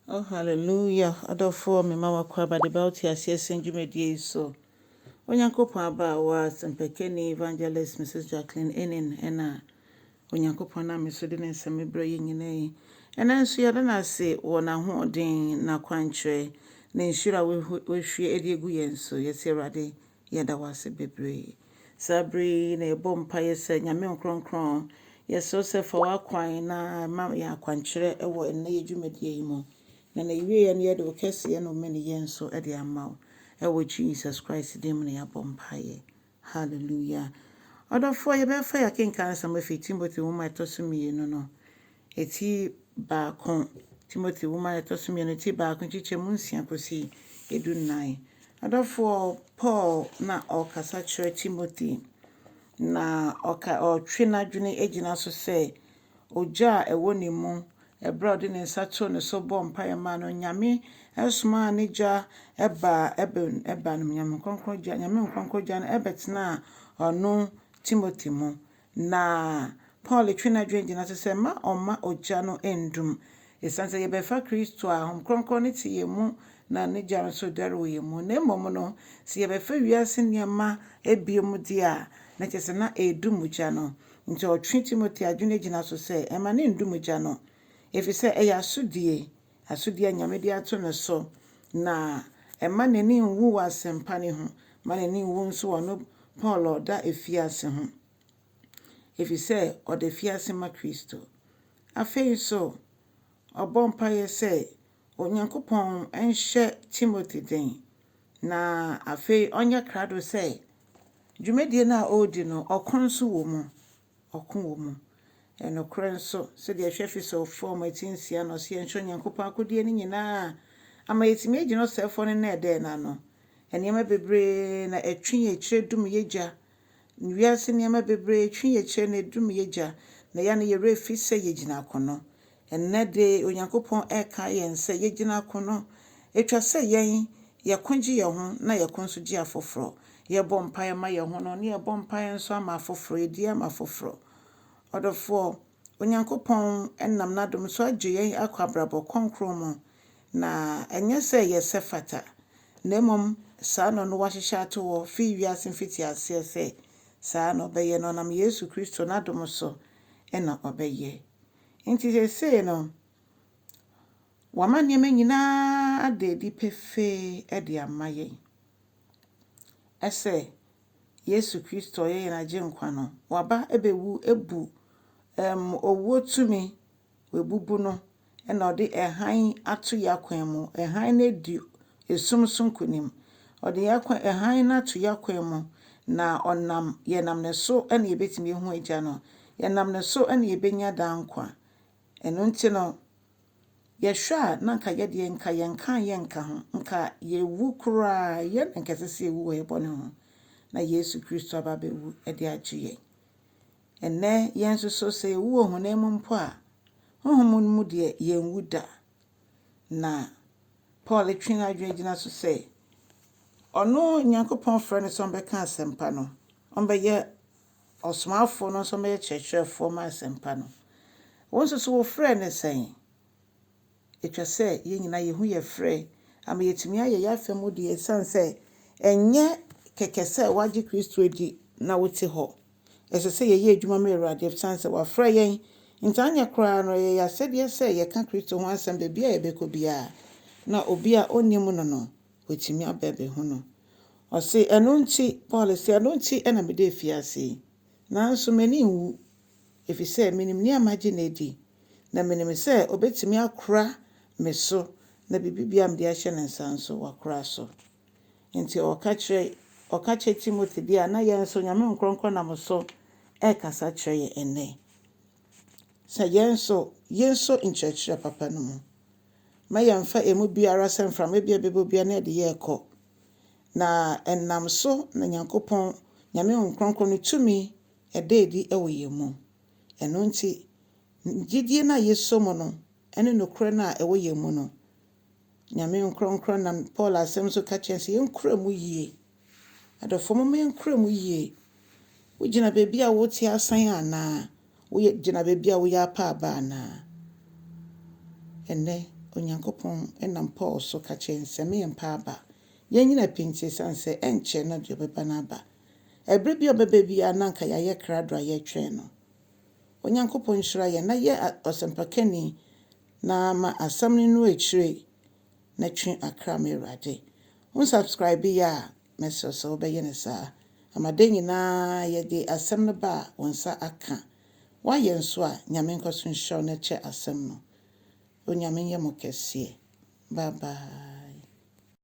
Oh, hallelujah. Adolfo, me mama kwa ba de bauti asie senjumedie so. Onyankopon aba wa sempekeni evangelist Mrs. Jacqueline Enin ena onyankopon na me so de nsem bre nyina yi. Ena nso ya na ase wo na hoden na kwankyerɛ na nhyira wohwie ediegu yenso yesi Awurade yeda wase bebre. Sabri na ebo mpa yese nyame nkronkron yeso se fa wakwan na ma ya kwankyerɛ ewo enne yedwumadie yi mu. Na iwie ya ne yɛde okese ya no meni yenso de amaw. Ewo Jesus Christ dim na ya bompaye. Hallelujah. Odofo ye be fa ya kenkan sama fi Timothy woma etosumienu no. Eti ba kon Timothy woma etosumienu eti ba kon chichemu nsia kosi edunnan. Odofo Paul na okasa kyerɛ Timothy na otwe n'adwene egina so sɛ ogya ewo ne mu ebra odi ne nsa to ne so bɔ mpae ma no nyame esoma ne gya eba no nyame konkro gya no ebetena ono Timothy mu na Paul twe n'adwene gina so sɛ ma ɔma ogya no endum esanse ye befa Kristo a hom konkro ne te ye mu na ne gya no so dare wo ye mu na mmom no se ye befa wiase nneɛma ebiem di a na kyese na edum gya no nti otwe Timothy adwene gina so sɛ ema ne ndum gya no efisɛ ɛyɛ asodie nyame de ato ne so na ema n'ani nwu wɔ asɛmpa ne ho ma n'ani nwu nso wɔ no Paul ɔda efiase ho efisɛ ɔda efiase ma Kristo afei so ɔbɔ mpaeɛ sɛ onyankopɔn enhyɛ Timothy den na afei ɔnyɛ krado sɛ dwumadie na odi no ɔko nso wɔ mu enokre nso se de hwefi so form atinsia no se enhwe nyankopɔn akodie ni nyinaa ama yetimi agino sefo ne na ede na no enema bebre na etwe ekire dum yegya wiase enema bebre etwe ekire na dum yegya na ya ne yere fi se yegina akono enne de onyankopɔn eka yen se yegina akono etwa se yen yekonji ye ho na yekonso gi afoforo ye bompae ma ye ho no ne ye bompae nso ama afoforo edi ama afoforo odofo onyankopɔn enam nadom so agye yen akwabrabo konkro mu na enye se ye sefata na mom saa no wahyehye ato wo fi wiase mfiti ase se saa no beye no nam Yesu Kristo nadom so ena obeye nti se no wama nneɛma nyinaa adedi pefe ede amaye ese Yesu Kristo ye na gye nkwa no waba ebewu ebu owo tumi webubu no ena ode ehan ato yakwan mu ehan na di esumsum kunim ode yakwan ehan na to yakwan mu na onam ye nam ne so ena yebetimi hu agya no ye nam ne so ena yebenya dankwa eno nti no ye hwa na nka ye de nka yenka ho nka ye wu kura ye nkesese wu ye bone ho na Yesu Kristo ababewu ede agye enne yenso so se wu ohunam mpo a honhom mu de yenwu da na Paul twina adwene gina so se ono nyankopɔn frɛ ne so mbɛka asɛmpa no ɔmbɛyɛ ɔsomafo no so mbɛyɛ kyerɛkyerɛfo ma asɛmpa no wonso so wo frɛ ne sɛn etwa se ye nyina ye hu ye frɛ ama yetimi aye yafem mu de esanse enye kekese wagye Kristo edi na wote ho ese se ye adwuma ma Awurade esanse wa frɛ yen ntanya kra no ye asɛdeɛ se ye ka Kristo ho asɛm be bia ye beko bia na obi a onim no no wetimi abebe ho no ɔse eno nti Paul se eno nti ena me de fiase nanso mani nwu efise minim ni amagye na edi na minim se obetimi akra me so na bibibia me de ahye ne nsanso wakra so nti ɔka Timothy dia na yenso nyame nkronkron nam so kasa kyerɛ ye ene sa yenso nkyerɛkyerɛ papa no mu ma yɛmfa emu biara sɛ mframa bia bebo bia na de yɛ kɔ na enam so na nyankopɔn nyame nkronkron no tumi edi ewo ye mu eno nti gidie na yeso mu no ene nokre na ewo ye mu no nyame nkronkron na Paul asɛm so ka kyerɛ sɛ yenkura mu yie adofo mo yenkura mu yie wo gina bebi a wo te asan ana wo gina bebi a wo ya pa aba ana ene onyankopɔn enam Paul so ka kyerɛ nsɛm yɛ mpa aba yɛn nyina pinti sanse enkyɛ na de obeba na aba ɛbrɛ bi obeba bi ananka yɛayɛ krado a yɛtwɛn no onyankopɔn nhyira yɛn na yɛ ɔsɛmpakani na ma asɛm no akyire na twe akra me Awurade unsubscribe ya mesɛ sɛ wobɛyɛ ne saa amade nyinaa yɛde asɛm no ba a wonsa aka wayɛ nso a nyame nkɔso nhyɛ na kyɛ asɛm no onyame nyɛ mo kɛseɛ bye bye